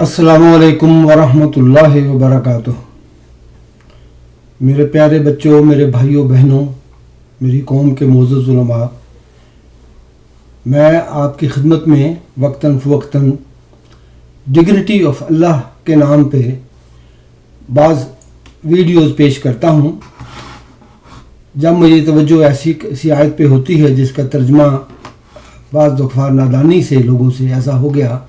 अस्सलामुअलैकुम वरहमतुल्लाहि वबरकातुह। मेरे प्यारे बच्चों, मेरे भाइयों बहनों, मेरी कौम के मोअज़्ज़ज़ उलमा, मैं आपकी खिदमत में वक्तन फ़वक्तन डिग्निटी ऑफ अल्लाह के नाम पे बाज़ वीडियोज़ पेश करता हूँ। जब मुझे तवज्जो ऐसी आयत पे होती है जिसका तर्जमा बाज़ दफ़ा नादानी से लोगों से ऐसा हो गया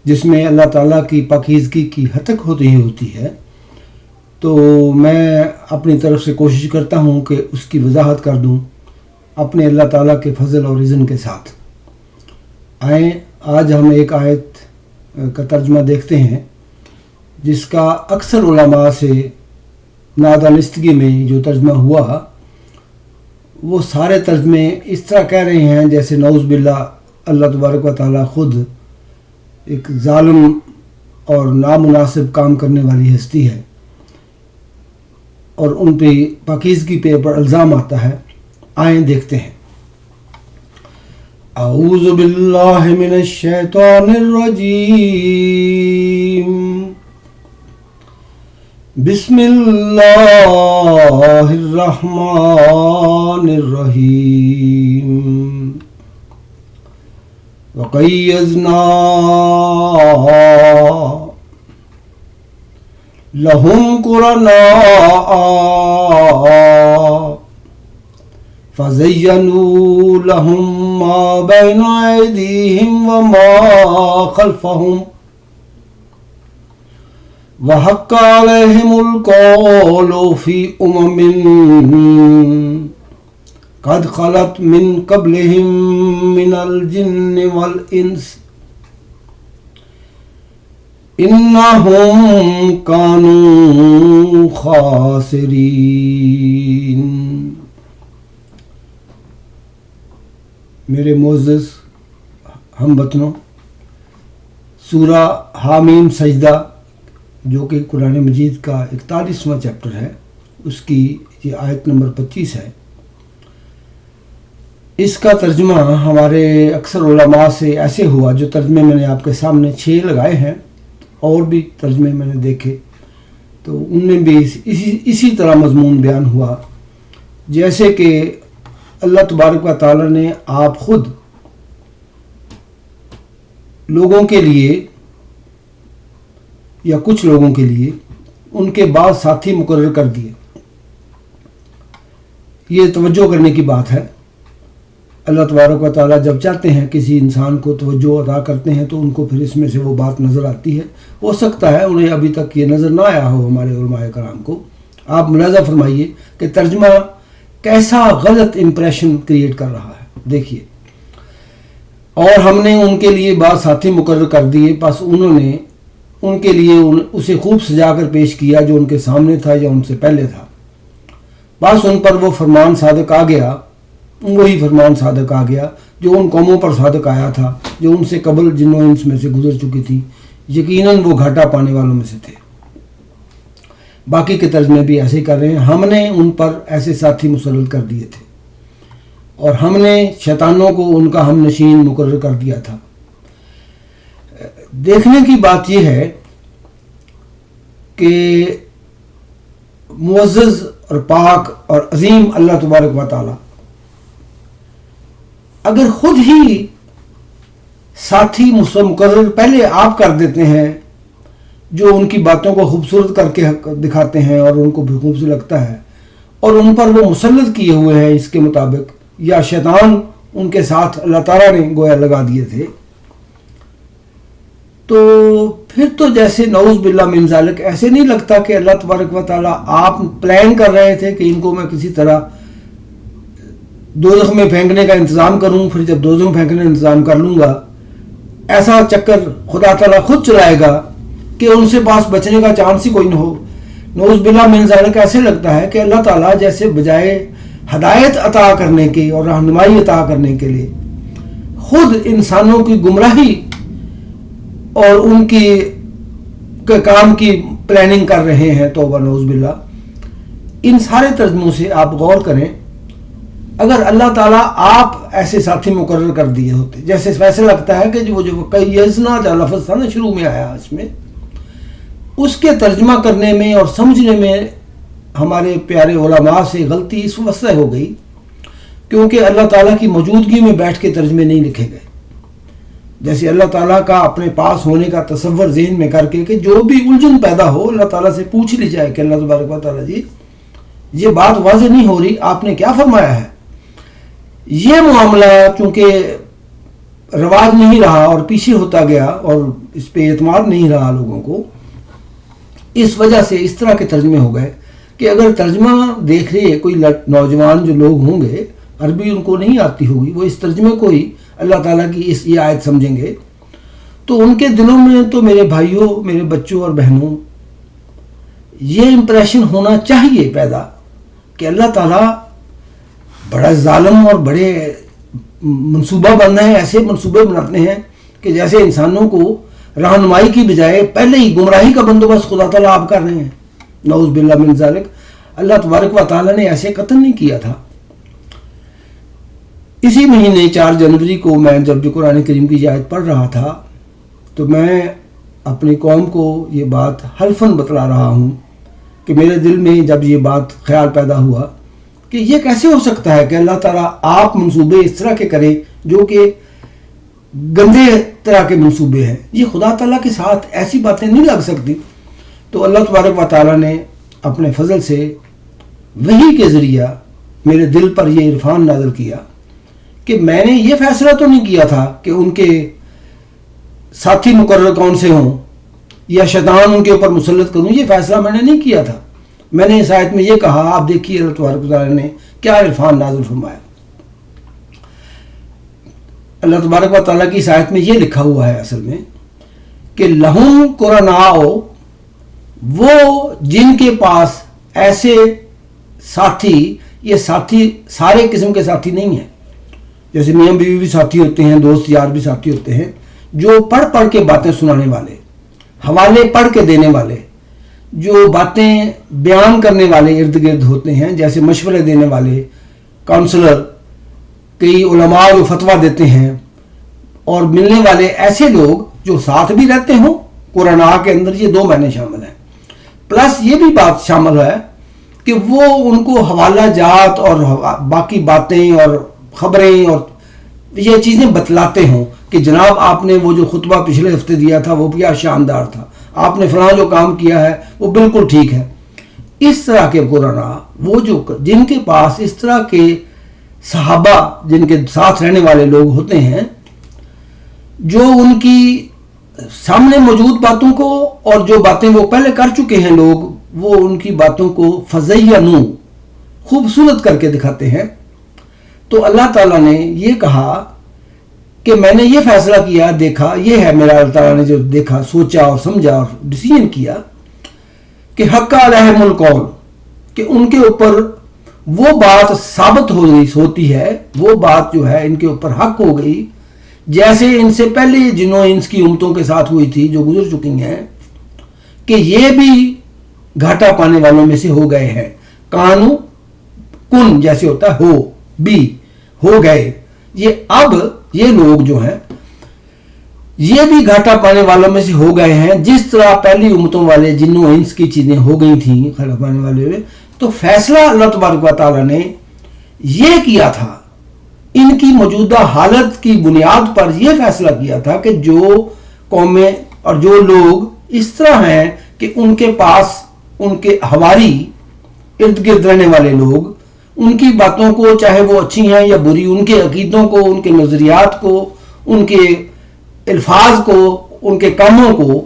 जिसमें अल्लाह ताला की पाकीज़गी की हतक होती है, तो मैं अपनी तरफ से कोशिश करता हूँ कि उसकी वजाहत कर दूँ अपने अल्लाह ताला के फ़ज़ल और इज़्न के साथ। आए आज हम एक आयत का तर्जमा देखते हैं जिसका अक्सर उलमा से नादानिस्तगी में जो तर्जमा हुआ वो सारे तर्जमे इस तरह कह रहे हैं जैसे नऊज़ बिल्लाह अल्लाह तबारक व तआला ख़ुद एक ज़ालिम और नामुनासिब काम करने वाली हस्ती है और उन पे पाकीज़गी पे पर इल्ज़ाम आता है। आएँ देखते हैं। अऊज़ु बिल्लाहि मिनश शैतानिर रजीम, बिस्मिल्लाहिर रहमानिर रहीम। वक़य्यज़ना लहुम कुरनाआ फ़ज़य्यनू लहुम मा बैना अयदीहिम व मा खल्फ़हुम व हक़्क़ अलैहिमुल क़ौलु फ़ी उममिन क़द ख़लत मिन क़ब्लिहिम मिनल जिन्नि वल इंस इन्नहुम कानू ख़ासिरीन। मेरे मोअज़्ज़ज़ हमवतनों, सूरा हामीम सजदा जो कि कुरान मजीद का 41वां चैप्टर है, उसकी ये आयत नंबर 25 है। इसका तर्जुमा हमारे अक्सर उलमा से ऐसे हुआ, जो तर्जमे मैंने आपके सामने 6 लगाए हैं और भी तर्जमे मैंने देखे तो उनमें भी इसी तरह मज़मून बयान हुआ जैसे कि अल्लाह तबारक व तआला ने आप ख़ुद लोगों के लिए या कुछ लोगों के लिए उनके बाद साथी मुकर्रर कर दिए। ये तवज्जो करने की बात है। अल्लाह तबारक व तआला जब चाहते हैं किसी इंसान को तवज्जो अता करते हैं तो उनको फिर इसमें से वो बात नज़र आती है। हो सकता है उन्हें अभी तक ये नज़र ना आया हो हमारे उलमाए कराम को। आप मुलाज़ा फरमाइए कि तर्जमा कैसा गलत इम्प्रेशन क्रिएट कर रहा है। देखिए, और हमने उनके लिए बाद साथी मुकर्रर कर दिए, बस उन्होंने उनके लिए उसे खूब सजा कर पेश किया जो उनके सामने था या उनसे पहले था। बस उन पर वो फरमान सादक आ गया, वही फरमान सादक आ गया जो उन कौमों पर सादक आया था जो उनसे कबल जिन्नो इंस में से गुजर चुकी थी। यकीनन वो घाटा पाने वालों में से थे। बाकी के तर्जमे भी ऐसे ही कर रहे हैं। हमने उन पर ऐसे साथी मुसल्लत कर दिए थे और हमने शैतानों को उनका हम नशीन मुकर्रर कर दिया था। देखने की बात यह है कि मुअज़्ज़ज़ और पाक और अजीम अल्लाह तबारक व तआला अगर खुद ही साथी मुकर्रर पहले आप कर देते हैं जो उनकी बातों को खूबसूरत करके दिखाते हैं और उनको भी खूबसूरत लगता है और उन पर वो मुसल्लत किए हुए हैं इसके मुताबिक, या शैतान उनके साथ अल्लाह ताला ने गोया लगा दिए थे, तो फिर तो जैसे नऊज़ बिल्लाह मिन ज़ालिक ऐसे नहीं लगता कि अल्लाह तबारक व तआला आप प्लान कर रहे थे कि इनको मैं किसी तरह दोज़ख में फेंकने का इंतज़ाम करूं, फिर जब दोज़ख में फेंकने का इंतज़ाम कर लूँगा ऐसा चक्कर खुदा ताला खुद चलाएगा कि उनसे पास बचने का चांस ही कोई न हो। नऊज़ बिल्लाह मिन ज़ालिक ऐसे लगता है कि अल्लाह ताला जैसे बजाय हदायत अता करने की और रहनुमाई अता करने के लिए खुद इंसानों की गुमराही और उनकी काम की प्लानिंग कर रहे हैं। तौबा नऊज़ बिल्लाह। इन सारे तर्जमों से आप गौर करें, अगर अल्लाह ताला आप ऐसे साथी मुकर्रर कर दिए होते, जैसे वैसे लगता है कि जो कय्यज़ना जो लफ्ज़ था ना शुरू में आया इसमें, اس کے ترجمہ کرنے میں اور سمجھنے میں ہمارے پیارے علماء سے غلطی اس وجہ سے ہو گئی کیونکہ اللہ تعالیٰ کی موجودگی میں بیٹھ کے ترجمے نہیں لکھے گئے. جیسے اللہ تعالیٰ کا اپنے پاس ہونے کا تصور ذہن میں کر کے کہ جو بھی الجھن پیدا ہو اللہ تعالیٰ سے پوچھ لی جائے کہ اللہ تبارک و تعالیٰ جی یہ بات واضح نہیں ہو رہی، آپ نے کیا فرمایا ہے. یہ معاملہ چونکہ رواج نہیں رہا اور پیچھے ہوتا گیا اور اس پہ اعتماد نہیں رہا لوگوں کو، اس وجہ سے اس طرح کے ترجمے ہو گئے کہ اگر ترجمہ دیکھ رہے کوئی نوجوان جو لوگ ہوں گے، عربی ان کو نہیں آتی ہوگی، وہ اس ترجمے کو ہی اللہ تعالیٰ کی یہ آیت سمجھیں گے تو ان کے دلوں میں تو میرے بھائیوں، میرے بچوں اور بہنوں، یہ امپریشن ہونا چاہیے پیدا کہ اللہ تعالیٰ بڑا ظالم اور بڑے منصوبہ بننا ہے، ایسے منصوبے بناتے ہیں کہ جیسے انسانوں کو رہنمائی کی بجائے پہلے ہی گمراہی کا بندوبست خدا تعالیٰ آپ کر رہے ہیں. نعوذ باللہ من ذالک. اللہ تبارک و تعالیٰ نے ایسے قتل نہیں کیا تھا. اسی مہینے 4 جنوری کو میں جب جو قرآن کریم کی آیت پڑھ رہا تھا تو میں اپنی قوم کو یہ بات حلفاً بتلا رہا ہوں کہ میرے دل میں جب یہ بات خیال پیدا ہوا کہ یہ کیسے ہو سکتا ہے کہ اللہ تعالیٰ آپ منصوبے اس طرح کے کرے جو کہ گندے طرح کے منصوبے ہیں، یہ خدا تعالیٰ کے ساتھ ایسی باتیں نہیں لگ سکتی. تو اللہ تبارک و تعالیٰ نے اپنے فضل سے وحی کے ذریعہ میرے دل پر یہ عرفان نازل کیا کہ میں نے یہ فیصلہ تو نہیں کیا تھا کہ ان کے ساتھی مقرر کون سے ہوں یا شیطان ان کے اوپر مسلط کروں، یہ فیصلہ میں نے نہیں کیا تھا. میں نے اس آیت میں یہ کہا، آپ دیکھیے اللہ تبارک و تعالیٰ نے کیا عرفان نازل فرمایا. اللہ تبارک و تعالیٰ کی اس آیت میں یہ لکھا ہوا ہے اصل میں کہ لہم قرناء، وہ جن کے پاس ایسے ساتھی، یہ ساتھی سارے قسم کے ساتھی نہیں ہیں، جیسے میاں بیوی بھی ساتھی ہوتے ہیں، دوست یار بھی ساتھی ہوتے ہیں، جو پڑھ پڑھ کے باتیں سنانے والے، حوالے پڑھ کے دینے والے، جو باتیں بیان کرنے والے ارد گرد ہوتے ہیں، جیسے مشورے دینے والے، کاؤنسلر، کئی علماء جو فتویٰ دیتے ہیں، اور ملنے والے ایسے لوگ جو ساتھ بھی رہتے ہوں. قرآن کے اندر یہ 2 معنی شامل ہیں. پلس یہ بھی بات شامل ہے کہ وہ ان کو حوالہ جات اور باقی باتیں اور خبریں اور یہ چیزیں بتلاتے ہوں کہ جناب آپ نے وہ جو خطبہ پچھلے ہفتے دیا تھا وہ کیا شاندار تھا، آپ نے فلاں جو کام کیا ہے وہ بالکل ٹھیک ہے. اس طرح کے قرآن وہ جو جن کے پاس اس طرح کے صحابہ، جن کے ساتھ رہنے والے لوگ ہوتے ہیں، جو ان کی سامنے موجود باتوں کو اور جو باتیں وہ پہلے کر چکے ہیں لوگ، وہ ان کی باتوں کو فزینو، خوبصورت کر کے دکھاتے ہیں. تو اللہ تعالیٰ نے یہ کہا کہ میں نے یہ فیصلہ کیا، دیکھا، یہ ہے میرا، اللہ تعالیٰ نے جو دیکھا، سوچا اور سمجھا اور ڈیسیژن کیا کہ حق علیہم القول، کہ ان کے اوپر وہ بات ثابت ہوتی ہے، وہ بات جو ہے ان کے اوپر حق ہو گئی، جیسے ان سے پہلے جنوں انس کی امتوں کے ساتھ ہوئی تھی جو گزر چکی ہیں، کہ یہ بھی گھاٹا پانے والوں میں سے ہو گئے ہیں. کانو کن جیسے ہوتا ہے، ہو بھی ہو گئے، یہ اب یہ لوگ جو ہیں یہ بھی گھاٹا پانے والوں میں سے ہو گئے ہیں، جس طرح پہلی امتوں والے جنوں انس کی چیزیں ہو گئی تھیں گھاٹا پانے والے ہوئے. تو فیصلہ اللہ تبارک و تعالیٰ نے یہ کیا تھا، ان کی موجودہ حالت کی بنیاد پر یہ فیصلہ کیا تھا کہ جو قومیں اور جو لوگ اس طرح ہیں کہ ان کے پاس ان کے حواری ارد گرد رہنے والے لوگ، ان کی باتوں کو چاہے وہ اچھی ہیں یا بری، ان کے عقیدوں کو، ان کے نظریات کو، ان کے الفاظ کو، ان کے کاموں کو،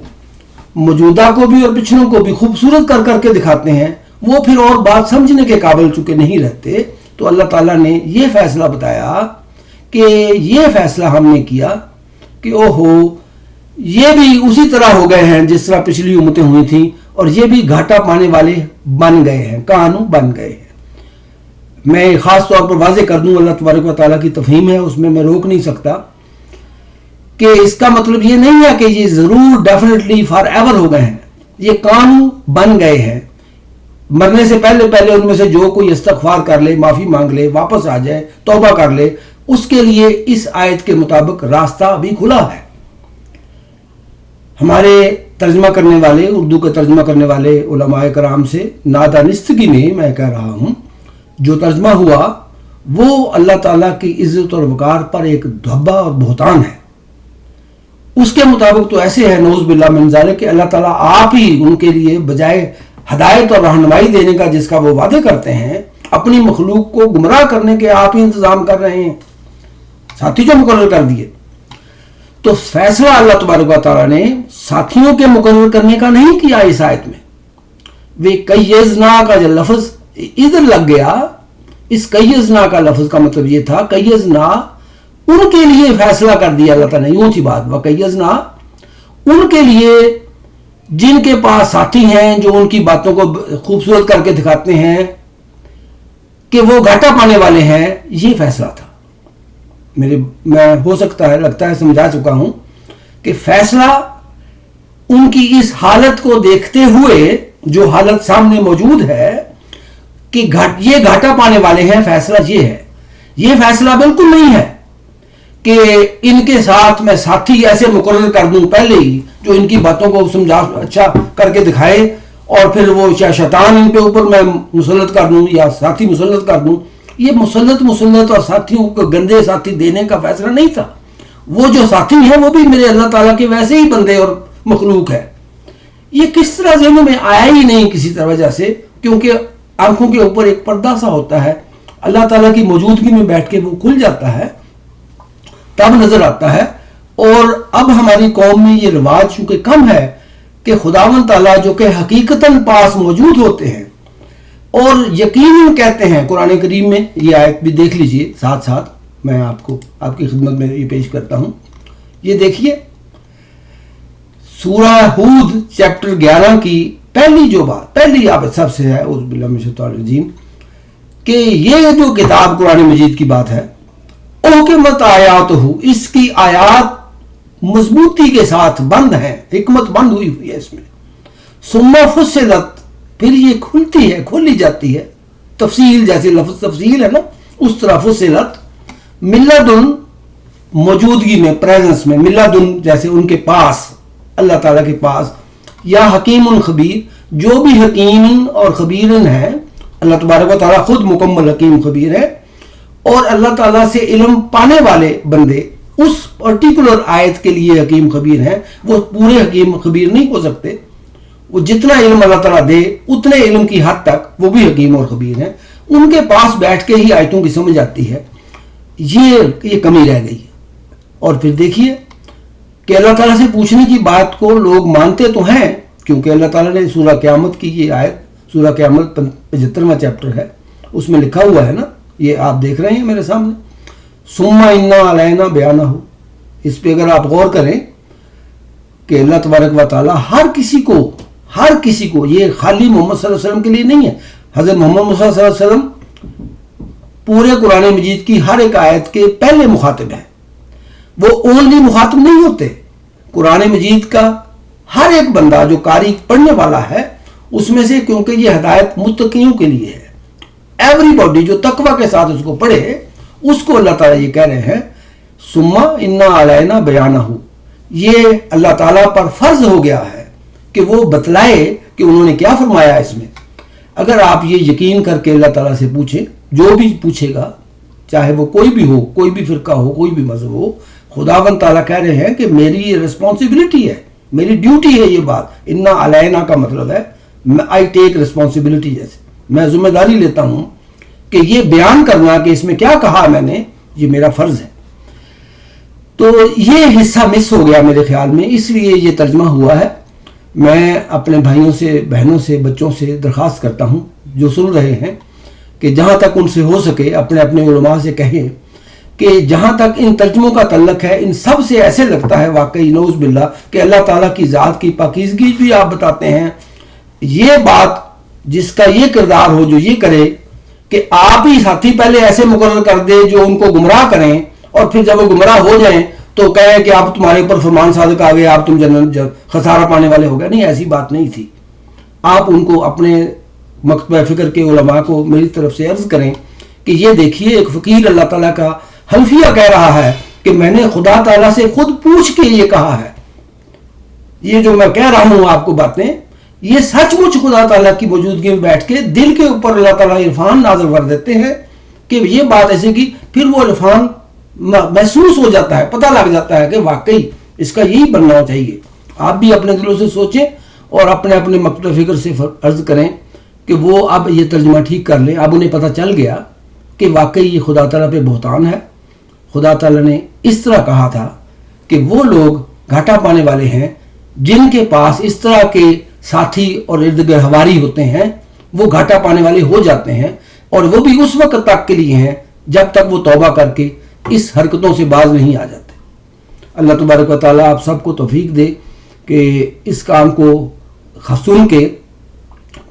موجودہ کو بھی اور پچھلوں کو بھی خوبصورت کر کر کے دکھاتے ہیں، وہ پھر اور بات سمجھنے کے قابل چونکہ نہیں رہتے. تو اللہ تعالیٰ نے یہ فیصلہ بتایا کہ یہ فیصلہ ہم نے کیا کہ اوہو یہ بھی اسی طرح ہو گئے ہیں جس طرح پچھلی امتیں ہوئی تھیں، اور یہ بھی گھاٹا پانے والے بن گئے ہیں، کانو بن گئے ہیں. میں خاص طور پر واضح کر دوں، اللہ تبارک و تعالیٰ کی تفہیم ہے، اس میں روک نہیں سکتا کہ اس کا مطلب یہ نہیں ہے کہ یہ ضرور ڈیفینیٹلی فار ایور ہو گئے ہیں. یہ کانو بن گئے ہیں، مرنے سے پہلے ان میں سے جو کوئی استغفار کر لے، معافی مانگ لے، واپس آ جائے، توبہ کر لے، اس کے لیے اس آیت کے مطابق راستہ بھی کھلا ہے. ہمارے तर्जमा करने वाले, उर्दू का तर्जमा करने वाले उलमाए कराम से नादानिस्तगी में मैं कह रहा हूँ, जो तर्जमा हुआ वो अल्लाह ताला की इज्जत और वकार पर एक धब्बा और बहतान है। उसके मुताबिक तो ऐसे है नौज़ बिल्लाह मिन ज़ालिक कि अल्लाह ताला आप ही उनके लिए बजाय हदायत और रहनुमाई देने का जिसका वो वादे करते हैं, अपनी मखलूक को गुमराह करने के आप ही इंतजाम कर रहे हैं, साथी जो मुकर्रर कर दिए। तो फैसला अल्लाह तबारक व तआला ने साथियों के मुकर्रर करने का नहीं किया इस आयत में। वे कय्यज़ना का जो लफ्ज इधर लग गया, इस कय्यज़ना का लफ्ज का मतलब ये था, कय्यज़ना उनके लिए फैसला कर दिया अल्लाह ताला ने, यूं थी बात। व कय्यज़ना उनके लिए जिनके पास साथी हैं, जो उनकी बातों को खूबसूरत करके दिखाते हैं कि वो घाटा पाने वाले हैं, ये फैसला था। मैं हो सकता है, लगता है समझा चुका हूं कि फैसला उनकी इस हालत को देखते हुए, जो हालत सामने मौजूद है कि ये घाटा पाने वाले हैं, फैसला ये है। ये फैसला बिल्कुल नहीं है कि इनके साथ मैं साथी ऐसे मुकर्रर कर दूं पहले ही, जो इनकी बातों को समझा अच्छा करके दिखाए, और फिर वो या शैतान इनके ऊपर मैं मुसल्लत कर दूं या साथी मुसल्लत कर दूं। ये मुसल्लत और साथियों को गंदे साथी देने का फैसला नहीं था। वो जो साथी हैं वो भी मेरे अल्लाह ताला के वैसे ही बंदे और मखलूक है। ये किस तरह ज़हन में आया ही नहीं किसी वजह से, क्योंकि आंखों के ऊपर एक पर्दा सा होता है, अल्लाह ताला की मौजूदगी में बैठ के वो खुल जाता है, तब नजर आता है। और अब हमारी कौम में ये रिवाज चूंकि कम है कि खुदावंद ताला जो कि हकीकतन पास मौजूद होते हैं और यकीनन कहते हैं, कुरान करीम में ये आयत भी देख लीजिए, साथ साथ मैं आपको आपकी खिदमत में ये पेश करता हूं। ये देखिए सूरह हूद चैप्टर 11 की पहली जो बात, पहली आयत सबसे है उस बिल्लाह मिनश शैतानिर रजीम, कि ये जो किताब कुरान मजीद की बात है, हुकमत आयात हो, इसकी आयात मजबूती के साथ बंद है, हिकमत बंद हुई है इसमें। सुम्मा फुस्सिलत, फिर ये खुलती है, खोली जाती है, तफसील जैसे लफ्ज तफसील है ना, उस तरह फुस्सिलत मिल्लदुन, मौजूदगी में, प्रेजेंस में, मिल्लदुन जैसे उनके पास, अल्लाह ताला के पास, या हकीमुन खबीर, जो भी हकीम और खबीरन है, अल्लाह तबारक व तआला खुद मुकम्मल हकीम खबीर है। और अल्लाह ताला से इल्म पाने वाले बंदे उस पर्टिकुलर आयत के लिए हकीम खबीर हैं, वो पूरे हकीम खबीर नहीं हो सकते। वो जितना इल्म अल्लाह ताला दे उतने इल्म की हद तक वो भी हकीम और खबीर हैं। उनके पास बैठ के ही आयतों की समझ आती है, ये कमी रह गई। और फिर देखिए कि अल्लाह ताला से पूछने की बात को लोग मानते तो हैं, क्योंकि अल्लाह ताला ने सूरह क़यामत की ये आयत, सूरह क़यामत 75वां चैप्टर है, उसमें लिखा हुआ है ना, ये आप देख रहे हैं मेरे सामने, सुम्मा इन्ना अलैना बयाना हो। इस पे अगर आप गौर करें कि अल्लाह तबारक व तआला हर किसी को, ये खाली मोहम्मद सल्लल्लाहु अलैहि वसल्लम के लिए नहीं है, हज़रत मोहम्मद सल्लल्लाहु अलैहि वसल्लम पूरे कुरान मजीद की हर एक आयत के पहले मुखातिब है। वो ओनली मुखातिब नहीं होते, कुरान मजीद का हर एक बंदा जो कारी पढ़ने वाला है उसमें से, क्योंकि ये हदायत मुत्तकियों के लिए है, एवरीबॉडी जो तकवा के साथ उसको पढ़े, उसको अल्लाह ताला ये कह रहे हैं सुम्मा इन्ना अलैना बयाना हो। ये अल्लाह ताला पर फर्ज हो गया है कि वो बतलाए कि उन्होंने क्या फरमाया इसमें। अगर आप ये यकीन करके अल्लाह ताला से पूछें, जो भी पूछेगा, चाहे वो कोई भी हो, कोई भी फिरका हो, कोई भी मजहब हो, खुदावंद ताला कह रहे हैं कि मेरी ये रिस्पॉन्सिबिलिटी है, मेरी ड्यूटी है। ये बात इन्ना अलैना का मतलब है आई टेक रिस्पॉन्सिबिलिटी, जैसे मैं जिम्मेदारी लेता हूं कि ये बयान करना कि इसमें क्या कहा मैंने, ये मेरा फर्ज है। तो ये हिस्सा मिस हो गया मेरे ख्याल में, इसलिए ये तर्जमा हुआ है। मैं अपने भाइयों से, बहनों से, बच्चों से दरख्वास्त करता हूं जो सुन रहे हैं कि जहां तक उनसे हो सके अपने अपने उलमा से कहें कि जहां तक इन तर्जमों का तल्लक है, इन सब से ऐसे लगता है वाकई नौज़ बिल्लाह कि अल्लाह ताला की ज़ात की पाकीज़गी भी आप बताते हैं। ये बात जिसका ये किरदार हो, जो ये करे कि आप ही साथी पहले ऐसे मुकर्रर कर दे जो उनको गुमराह करें, और फिर जब वो गुमराह हो जाएं तो कहें कि आप तुम्हारे ऊपर फरमान सादिक आ गए, आप तुम खसारा पाने वाले हो गए। नहीं, ऐसी बात नहीं थी। आप उनको अपने मकतबा फ़िक्र के उलमा को मेरी तरफ से अर्ज करें कि ये देखिए एक फ़कीर अल्लाह ताला का हल्फिया कह रहा है कि मैंने खुदा ताला से खुद पूछ के ये कहा है یہ جو میں کہہ رہا ہوں آپ کو باتیں، یہ سچ مچ خدا تعالیٰ کی موجودگی میں بیٹھ کے دل کے اوپر اللہ تعالیٰ عرفان نازل کر دیتے ہیں کہ یہ بات ایسے کی، پھر وہ عرفان محسوس ہو جاتا ہے، پتہ لگ جاتا ہے کہ واقعی اس کا یہی بننا چاہیے۔ آپ بھی اپنے دلوں سے سوچیں اور اپنے اپنے مکتب فکر سے عرض کریں کہ وہ اب یہ ترجمہ ٹھیک کر لیں۔ اب انہیں پتہ چل گیا کہ واقعی یہ خدا تعالیٰ پہ بہتان ہے۔ خدا تعالیٰ نے اس طرح کہا تھا کہ وہ لوگ گھاٹا پانے والے ہیں جن کے پاس اس طرح کے ساتھی اور ارد گرد ہواری ہوتے ہیں، وہ گھاٹا پانے والے ہو جاتے ہیں، اور وہ بھی اس وقت تک کے لیے ہیں جب تک وہ توبہ کر کے اس حرکتوں سے باز نہیں آ جاتے۔ اللہ تبارک و تعالیٰ آپ سب کو توفیق دے کہ اس کام کو سن کے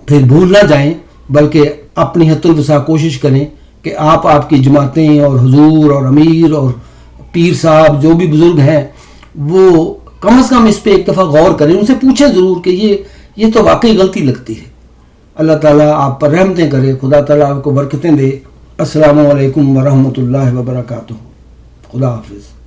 پھر بھول نہ جائیں، بلکہ اپنی حد الوسع کوشش کریں کہ آپ کی جماعتیں اور حضور اور امیر اور پیر صاحب جو بھی بزرگ ہیں وہ کم از کم اس پہ ایک دفعہ غور کریں، ان سے پوچھیں ضرور کہ یہ تو واقعی غلطی لگتی ہے۔ اللہ تعالیٰ آپ پر رحمتیں کرے، خدا تعالیٰ آپ کو برکتیں دے۔ السلام علیکم ورحمۃ اللہ وبرکاتہ۔ خدا حافظ۔